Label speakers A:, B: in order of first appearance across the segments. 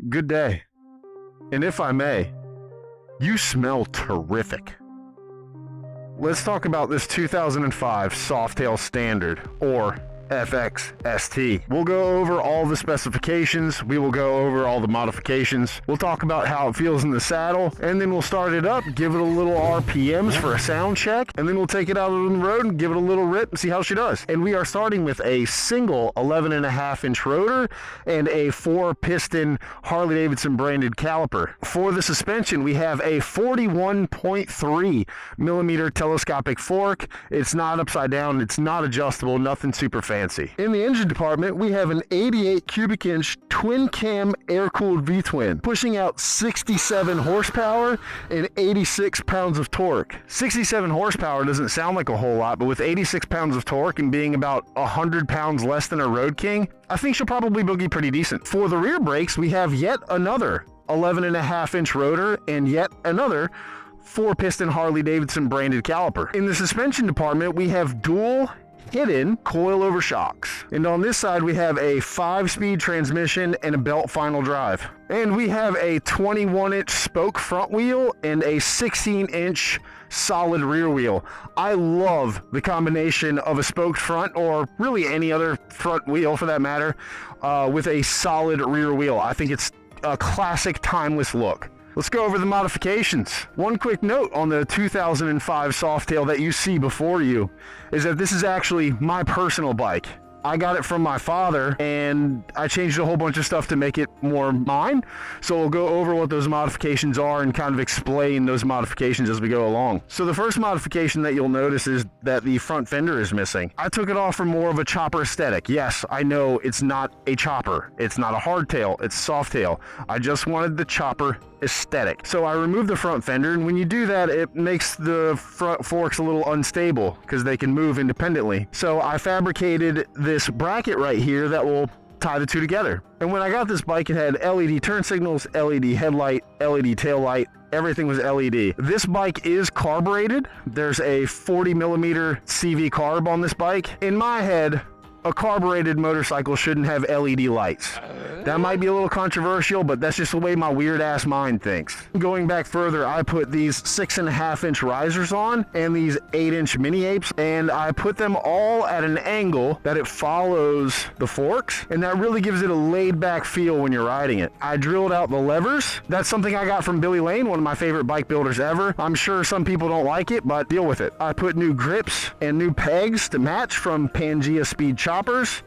A: good day. And if I may, you smell terrific. Let's talk about this 2005 Softail Standard, or FX-ST. We'll go over all the specifications, we will go over all the modifications, we'll talk about how it feels in the saddle, and then we'll start it up, give it a little RPMs for a sound check, and then we'll take it out on the road and give it a little rip and see how she does. And we are starting with a single 11.5-inch rotor and a 4-piston Harley-Davidson branded caliper. For the suspension, we have a 41.3 millimeter telescopic fork. It's not upside down, it's not adjustable, nothing super fancy. In the engine department, we have an 88 cubic inch twin cam air-cooled V-twin, pushing out 67 horsepower and 86 pounds of torque. 67 horsepower doesn't sound like a whole lot, but with 86 pounds of torque and being about 100 pounds less than a Road King, I think she'll probably boogie pretty decent. For the rear brakes, we have yet another 11.5-inch rotor and yet another 4-piston Harley-Davidson branded caliper. In the suspension department, we have dual hidden coilover shocks. And on this side, we have a 5-speed transmission and a belt final drive. And we have a 21-inch spoke front wheel and a 16-inch solid rear wheel. I love the combination of a spoked front, or really any other front wheel for that matter, with a solid rear wheel. I think it's a classic, timeless look. Let's go over the modifications. One quick note on the 2005 Softail that you see before you is that this is actually my personal bike. I got it from my father, and I changed a whole bunch of stuff to make it more mine. So we'll go over what those modifications are and kind of explain those modifications as we go along. So the first modification that you'll notice is that the front fender is missing. I took it off for more of a chopper aesthetic. Yes, I know it's not a chopper. It's not a hardtail, it's Softail. I just wanted the chopper aesthetic. So I removed the front fender, and when you do that, it makes the front forks a little unstable because they can move independently. So I fabricated this bracket right here that will tie the two together. And when I got this bike, it had LED turn signals, LED headlight, LED tail light, everything was LED. This bike is carbureted. There's a 40 millimeter CV carb on this bike. In my head, a carbureted motorcycle shouldn't have LED lights. That might be a little controversial, but that's just the way my weird ass mind thinks. Going back further, I put these 6.5-inch risers on and these 8-inch mini apes, and I put them all at an angle that it follows the forks, and that really gives it a laid back feel when you're riding it. I drilled out the levers. That's something I got from Billy Lane, one of my favorite bike builders ever. I'm sure some people don't like it, but deal with it. I put new grips and new pegs to match from Pangea Speed choppers.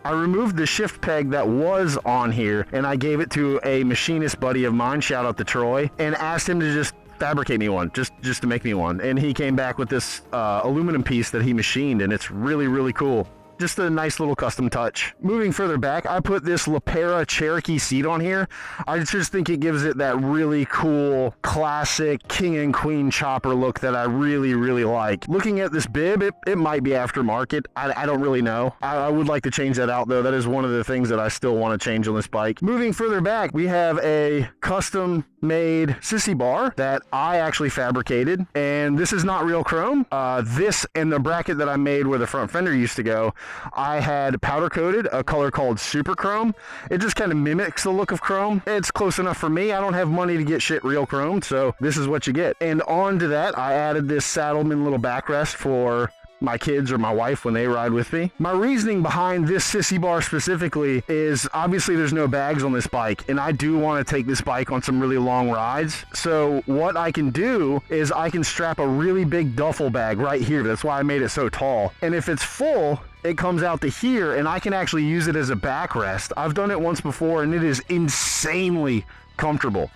A: I removed the shift peg that was on here, and I gave it to a machinist buddy of mine, shout out to Troy, and asked him to just fabricate me one, just to make me one. And he came back with this aluminum piece that he machined, and it's really, really cool. Just a nice little custom touch. Moving further back, I put this LaPera Cherokee seat on here. I just think it gives it that really cool, classic king and queen chopper look that I really, really like. Looking at this bib, it might be aftermarket. I don't really know. I would like to change that out, though. That is one of the things that I still want to change on this bike. Moving further back, we have a custom made sissy bar that I actually fabricated, and this is not real chrome. This and the bracket that I made where the front fender used to go, I had powder coated a color called Super Chrome. It just kind of mimics the look of chrome. It's close enough for me. I don't have money to get shit real chrome, so this is what you get. And onto that, I added this Saddleman little backrest for my kids or my wife when they ride with me. My reasoning behind this sissy bar specifically is obviously there's no bags on this bike, and I do want to take this bike on some really long rides. So what I can do is I can strap a really big duffel bag right here. That's why I made it so tall. And if it's full, it comes out to here, and I can actually use it as a backrest. I've done it once before, and it is insanely comfortable.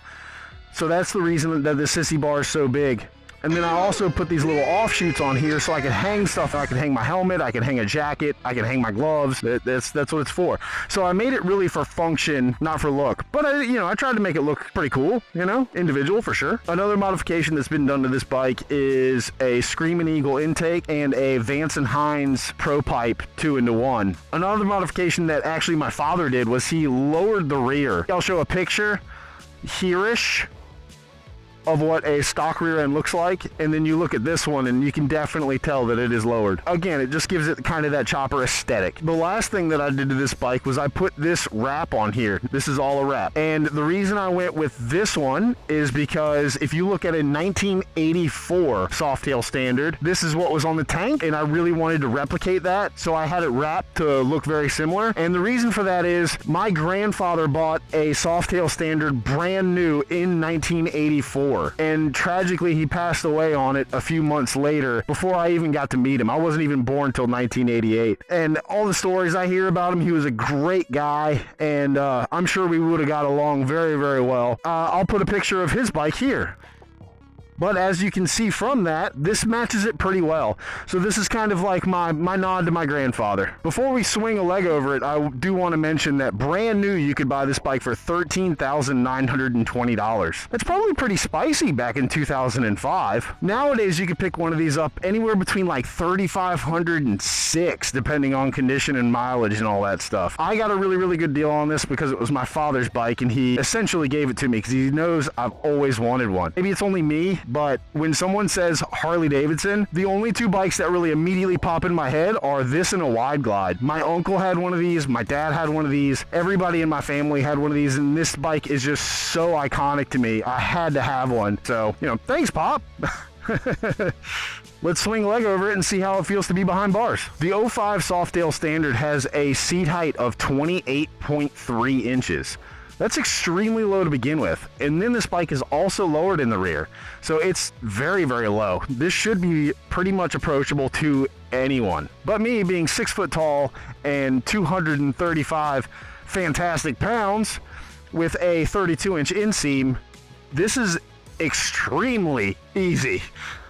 A: So that's the reason that the sissy bar is so big. And then I also put these little offshoots on here so I can hang stuff. I can hang my helmet, I can hang a jacket, I can hang my gloves. That's what it's for. So I made it really for function, not for look. But I tried to make it look pretty cool, individual for sure. Another modification that's been done to this bike is a Screaming Eagle intake and a Vance & Hines Pro Pipe 2-in-1. Another modification that actually my father did was he lowered the rear. I'll show a picture here-ish. of what a stock rear end looks like, and then you look at this one and you can definitely tell that it is lowered. Again, it just gives it kind of that chopper aesthetic. The last thing that I did to this bike was I put this wrap on here. This is all a wrap. And the reason I went with this one is because if you look at a 1984 Softail Standard, this is what was on the tank, and I really wanted to replicate that, so I had it wrapped to look very similar. And the reason for that is my grandfather bought a Softail Standard brand new in 1984, and tragically he passed away on it a few months later before I even got to meet him. I wasn't even born until 1988. And all the stories I hear about him, he was a great guy, and I'm sure we would have got along very, very well. I'll put a picture of his bike here. But as you can see from that, this matches it pretty well. So this is kind of like my nod to my grandfather. Before we swing a leg over it, I do want to mention that brand new, you could buy this bike for $13,920. That's probably pretty spicy back in 2005. Nowadays, you could pick one of these up anywhere between like $3,500 and $6,000, depending on condition and mileage and all that stuff. I got a really, really good deal on this because it was my father's bike, and he essentially gave it to me because he knows I've always wanted one. Maybe it's only me, but when someone says Harley Davidson, the only two bikes that really immediately pop in my head are this and a Wide Glide. My uncle had one of these, my dad had one of these, everybody in my family had one of these, and this bike is just so iconic to me. I had to have one. So, you know, thanks, Pop. Let's swing a leg over it and see how it feels to be behind bars. The 05 Softail Standard has a seat height of 28.3 inches. That's extremely low to begin with. And then this bike is also lowered in the rear. So it's very, very low. This should be pretty much approachable to anyone. But me being 6 foot tall and 235 fantastic pounds with a 32-inch inseam, this is extremely easy.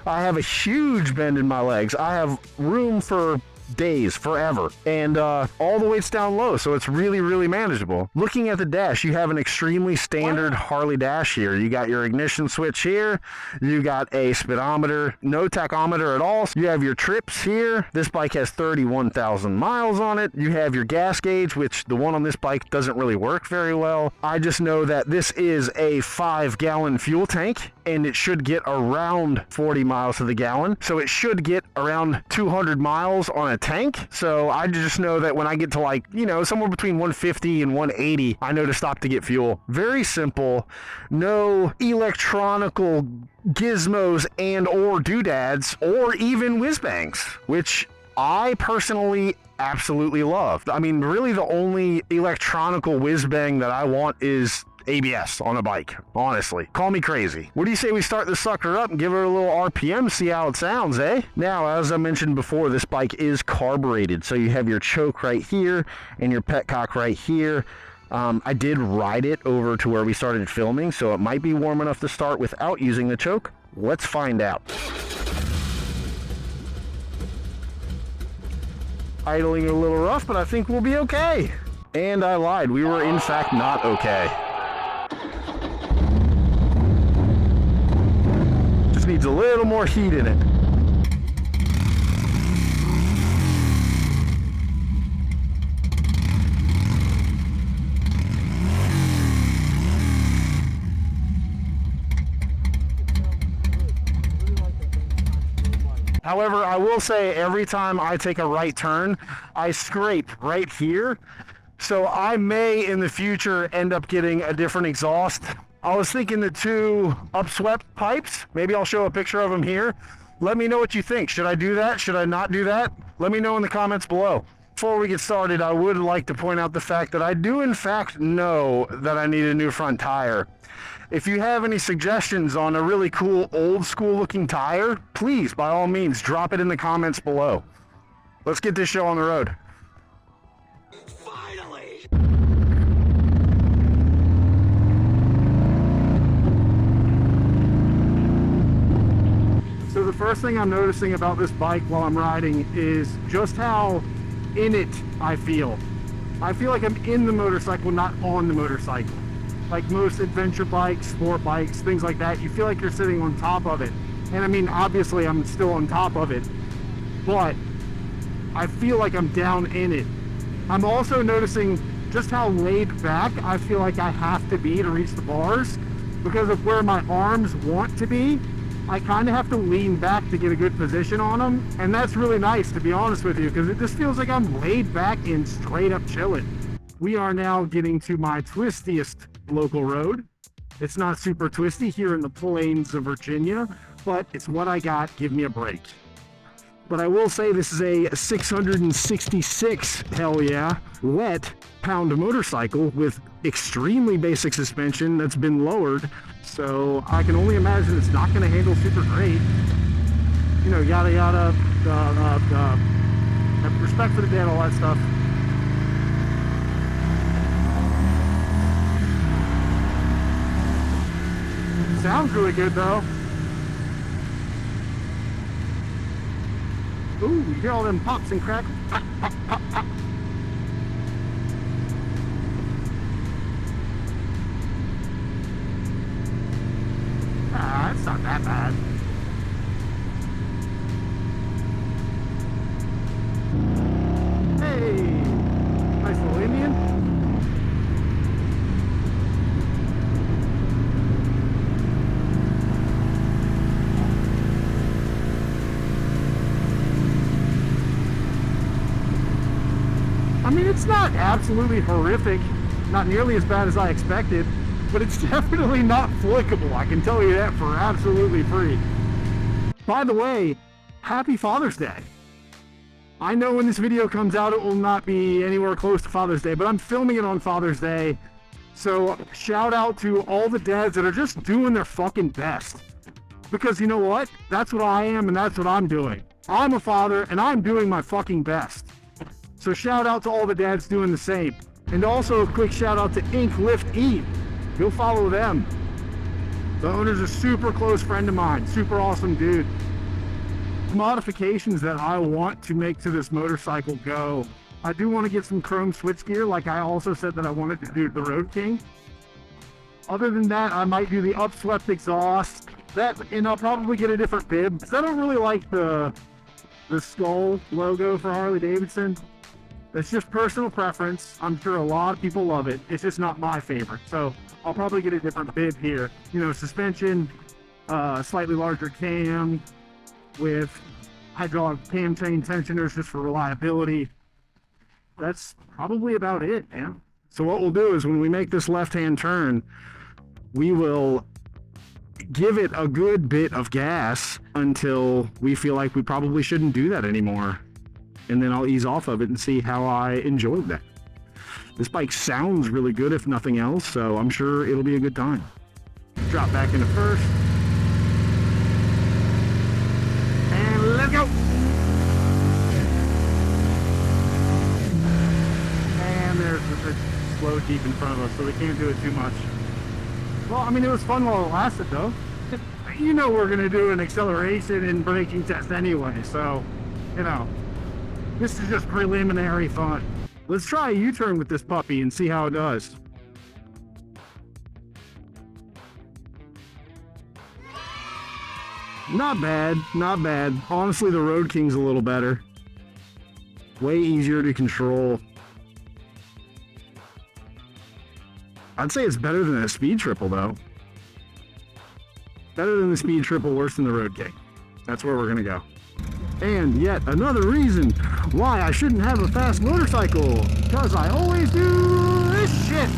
A: I have a huge bend in my legs. I have room for days, forever, and all the weight's down low, so it's really, really manageable. Looking at the dash, you have an extremely standard Harley dash here. You got your ignition switch here, you got a speedometer, no tachometer at all. You have your trips here. This bike has 31,000 miles on it. You have your gas gauge, which the one on this bike doesn't really work very well. I just know that this is a 5-gallon fuel tank, and it should get around 40 miles to the gallon, so it should get around 200 miles on a tank. So I just know that when I get to, like, you know, somewhere between 150 and 180, I know to stop to get fuel. Very simple. No electronical gizmos and or doodads or even whiz bangs, which I personally absolutely love. I mean, really the only electronical whiz bang that I want is ABS on a bike, honestly. Call me crazy. What do you say we start this sucker up and give it a little RPM, see how it sounds, eh? Now, as I mentioned before, this bike is carbureted, so you have your choke right here and your petcock right here. I did ride it over to where we started filming, so it might be warm enough to start without using the choke. Let's find out. Idling a little rough, but I think we'll be okay. And I lied. We were, in fact, not okay. Just needs a little more heat in it. However, I will say every time I take a right turn, I scrape right here. So I may in the future end up getting a different exhaust. I was thinking the two upswept pipes. Maybe I'll show a picture of them here. Let me know what you think. Should I do that? Should I not do that? Let me know in the comments below. Before we get started, I would like to point out the fact that I do in fact know that I need a new front tire. If you have any suggestions on a really cool old school looking tire, please, by all means, drop it in the comments below. Let's get this show on the road. Finally! So the first thing I'm noticing about this bike while I'm riding is just how in it I feel. I feel like I'm in the motorcycle, not on the motorcycle. Like most adventure bikes, sport bikes, things like that, you feel like you're sitting on top of it. And I mean, obviously I'm still on top of it, but I feel like I'm down in it. I'm also noticing just how laid back I feel like I have to be to reach the bars. because of where my arms want to be, I kind of have to lean back to get a good position on them, and that's really nice, to be honest with you, because it just feels like I'm laid back and straight up chilling. We are now getting to my twistiest local road. It's not super twisty here in the plains of Virginia, but it's what I got. Give me a break. But I will say this is a 666, hell yeah, wet pound motorcycle with extremely basic suspension that's been lowered. So I can only imagine it's not going to handle super great. You know, yada yada, have respect for the dead, all that stuff. Sounds really good though. Ooh, you hear all them pops and cracks? Pop, pop, pop, pop. Ah, it's not that bad. Hey, nice little Indian. I mean, it's not absolutely horrific, not nearly as bad as I expected, but it's definitely not flickable. I can tell you that for absolutely free. By the way, happy Father's Day. I know when this video comes out, it will not be anywhere close to Father's Day, but I'm filming it on Father's Day. So shout out to all the dads that are just doing their fucking best. Because you know what? That's what I am, and that's what I'm doing. I'm a father, and I'm doing my fucking best. So shout out to all the dads doing the same. And also a quick shout out to Ink Lift Eat. Go follow them. The owner's a super close friend of mine. Super awesome dude. Modifications that I want to make to this motorcycle go. I do want to get some chrome switchgear, like I also said that I wanted to do the Road King. Other than that, I might do the upswept exhaust. And I'll probably get a different bib, because I don't really like the skull logo for Harley Davidson. That's just personal preference. I'm sure a lot of people love it. It's just not my favorite. So I'll probably get a different bib here. You know, suspension, slightly larger cam with hydraulic cam chain tensioners just for reliability. That's probably about it, man. So what we'll do is when we make this left-hand turn, we will give it a good bit of gas until we feel like we probably shouldn't do that anymore. And then I'll ease off of it and see how I enjoyed that. This bike sounds really good if nothing else, so I'm sure it'll be a good time. Drop back into first. And let's go! And there's the slow Jeep in front of us, so we can't do it too much. Well, I mean, it was fun while it lasted, though. You know we're going to do an acceleration and braking test anyway, so, you know. This is just preliminary fun. Let's try a U-turn with this puppy and see how it does. Not bad, not bad. Honestly, the Road King's a little better. Way easier to control. I'd say it's better than a Speed Triple, though. Better than the Speed Triple, worse than the Road King. That's where we're gonna go. And yet another reason why I shouldn't have a fast motorcycle, because I always do this shit.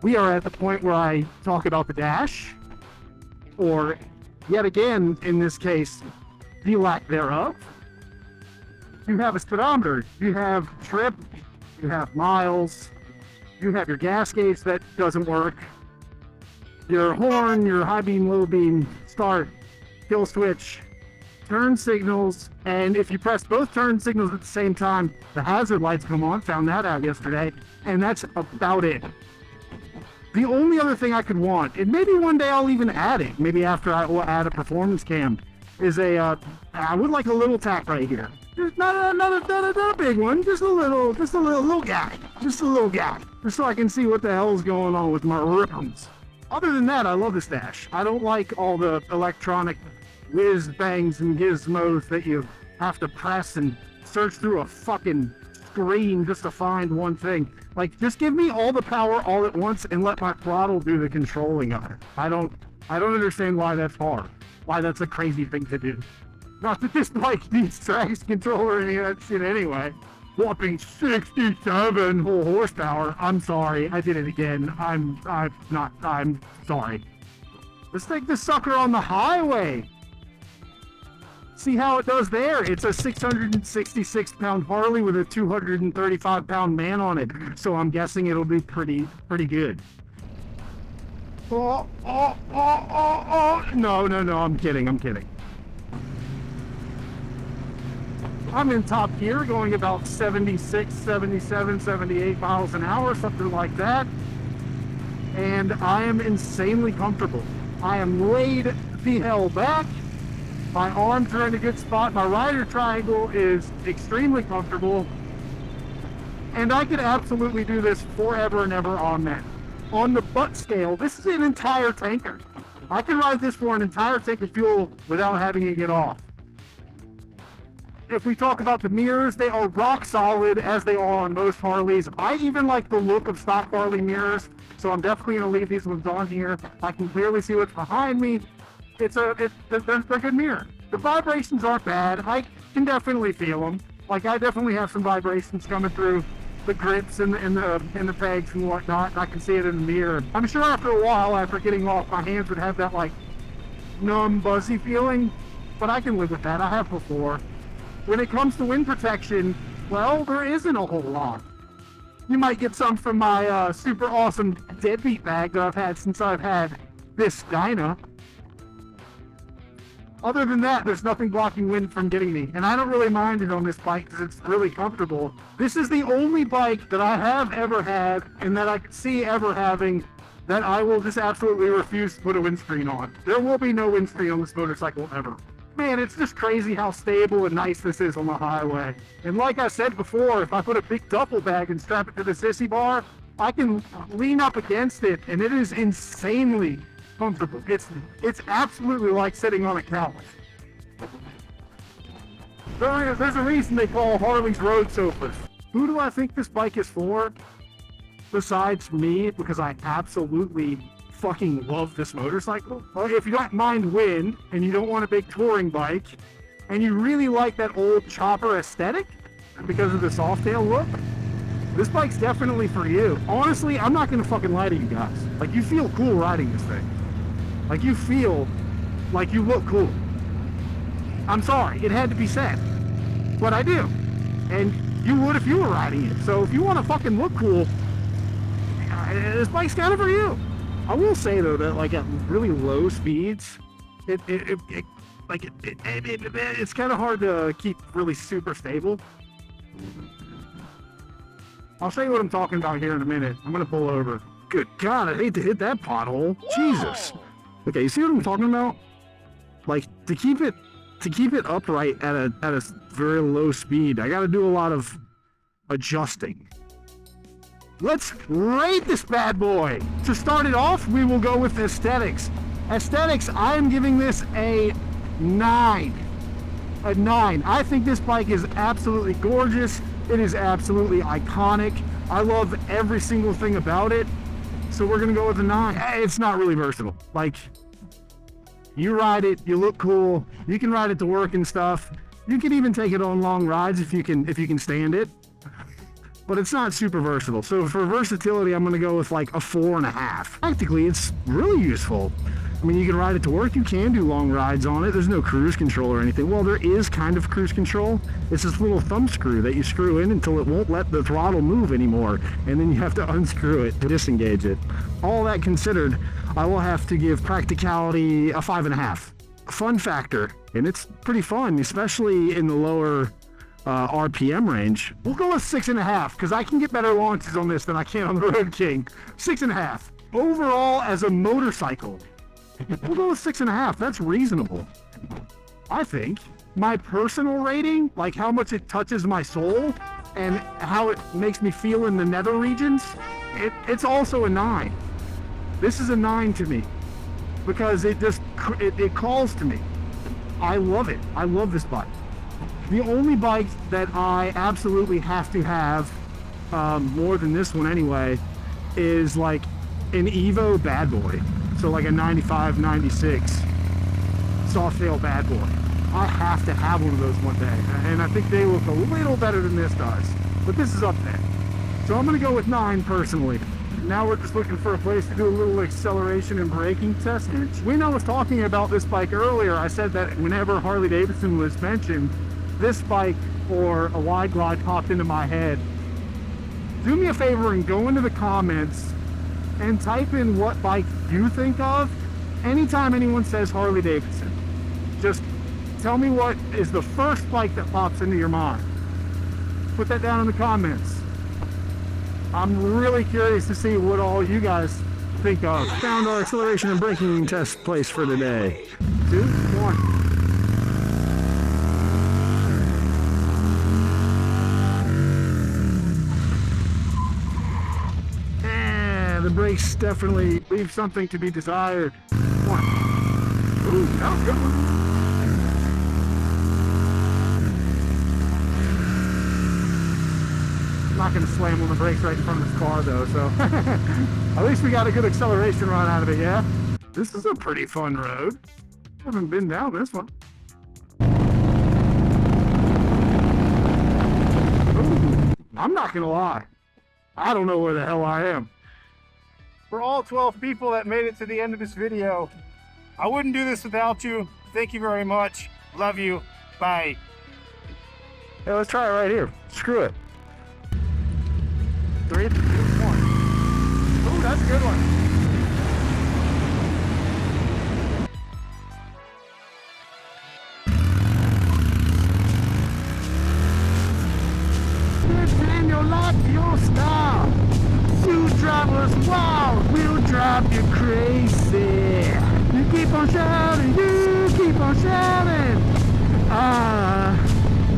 A: We are at the point where I talk about the dash, or yet again, in this case, the lack thereof. You have a speedometer, you have trip, you have miles, you have your gas gauge that doesn't work, your horn, your high beam, low beam, start, kill switch, turn signals, and if you press both turn signals at the same time, the hazard lights come on. Found that out yesterday, and that's about it. The only other thing I could want, and maybe one day I'll even add it, maybe after I will add a performance cam, is I would like a little tack right here. Just not a big one, just a little guy, just so I can see what the hell's going on with my rims. Other than that, I love this dash. I don't like all the electronic whiz bangs and gizmos that you have to press and
B: search through a fucking screen just to find one thing. Like, just give me all the power all at once and let my throttle do the controlling of it. I don't understand why that's hard. Why that's a crazy thing to do. Not that this bike needs traction control or any of that shit anyway. Whopping 67 whole horsepower. I'm sorry, I did it again. I'm sorry. Let's take this sucker on the highway. See how it does there. It's a 666 pound Harley with a 235 pound man on it. So I'm guessing it'll be pretty good. Oh. No, I'm kidding. I'm in top gear going about 76, 77, 78 miles an hour, something like that. And I am insanely comfortable. I am laid the hell back. My arms are in a good spot. My rider triangle is extremely comfortable. And I could absolutely do this forever and ever on that. On the butt scale, this is an entire tanker. I can ride this for an entire tank of fuel without having it get off. If we talk about the mirrors, they are rock solid as they are on most Harleys. I even like the look of stock Harley mirrors, so I'm definitely going to leave these ones on here. I can clearly see what's behind me. They're a good mirror. The vibrations aren't bad. I can definitely feel them. Like, I definitely have some vibrations coming through the grips and the pegs and whatnot. I can see it in the mirror. I'm sure after a while, after getting off, my hands would have that like numb, buzzy feeling, but I can live with that. I have before. When it comes to wind protection, well, there isn't a whole lot. You might get some from my super awesome deadbeat bag that I've had since I've had this Dyna. Other than that, there's nothing blocking wind from getting me. And I don't really mind it on this bike because it's really comfortable. This is the only bike that I have ever had and that I could see ever having that I will just absolutely refuse to put a windscreen on. There will be no windscreen on this motorcycle ever. Man, it's just crazy how stable and nice this is on the highway. And like I said before, if I put a big duffel bag and strap it to the sissy bar, I can lean up against it and it is insanely comfortable. It's absolutely like sitting on a couch. There's a reason they call Harleys road sofas. Who do I think this bike is for? Besides me, because I absolutely fucking love this motorcycle. Well, if you don't mind wind and you don't want a big touring bike and you really like that old chopper aesthetic because of the Softail look, this bike's definitely for you. Honestly, I'm not gonna fucking lie to you guys. Like, you feel cool riding this thing. Like, you feel like you look cool. I'm sorry, it had to be said, but I do. And you would if you were riding it. So if you want to fucking look cool, this bike's kind of for you. I will say though that like at really low speeds, it's kind of hard to keep really super stable. I'll show you what I'm talking about here in a minute. I'm gonna pull over. Good God, I hate to hit that pothole. Jesus. Okay, you see what I'm talking about? Like to keep it upright at a very low speed, I got to do a lot of adjusting. Let's rate this bad boy. To start it off, we will go with aesthetics. Aesthetics, I am giving this a 9. A 9. I think this bike is absolutely gorgeous. It is absolutely iconic. I love every single thing about it. So we're gonna go with a 9. It's not really versatile. Like, you ride it, you look cool. You can ride it to work and stuff. You can even take it on long rides if you can stand it. But it's not super versatile. So for versatility, I'm gonna go with like a 4.5. Practically, it's really useful. I mean, you can ride it to work, you can do long rides on it. There's no cruise control or anything. Well, there is kind of cruise control. It's this little thumb screw that you screw in until it won't let the throttle move anymore. And then you have to unscrew it to disengage it. All that considered, I will have to give practicality a 5.5. Fun factor, and it's pretty fun, especially in the lower RPM range. We'll go with 6.5, because I can get better launches on this than I can on the Road King. 6.5. Overall, as a motorcycle, we'll go with 6.5. That's reasonable, I think. My personal rating, like how much it touches my soul and how it makes me feel in the nether regions, it's also a 9. This is a 9 to me because it calls to me. I love it. I love this bike. The only bike that I absolutely have to have, more than this one anyway, is like an Evo bad boy. So like a 95, 96 Softail bad boy. I have to have one of those one day. And I think they look a little better than this does. But this is up there. So I'm gonna go with 9 personally. Now we're just looking for a place to do a little acceleration and braking test. When I was talking about this bike earlier, I said that whenever Harley Davidson was mentioned, this bike or a wide glide popped into my head. Do me a favor and go into the comments and type in what bike you think of anytime anyone says Harley Davidson. Just tell me what is the first bike that pops into your mind. Put that down in the comments. I'm really curious to see what all you guys think of. Found our acceleration and braking test place for today. 2, 1. The brakes definitely leave something to be desired. 1. Ooh, that was a good one. I'm not going to slam on the brakes right in front of this car though, so at least we got a good acceleration run out of it, yeah? This is a pretty fun road. Haven't been down this one. Ooh, I'm not going to lie. I don't know where the hell I am. For all 12 people that made it to the end of this video, I wouldn't do this without you. Thank you very much. Love you. Bye. Hey, let's try it right here. Screw it. 3, 2, 1. Ooh, that's a good one. In your life, your style. You drivers, wow, we'll drive you crazy. You keep on shouting, you keep on shouting. I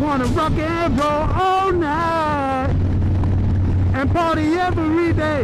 B: wanna rock and roll all night and party every day.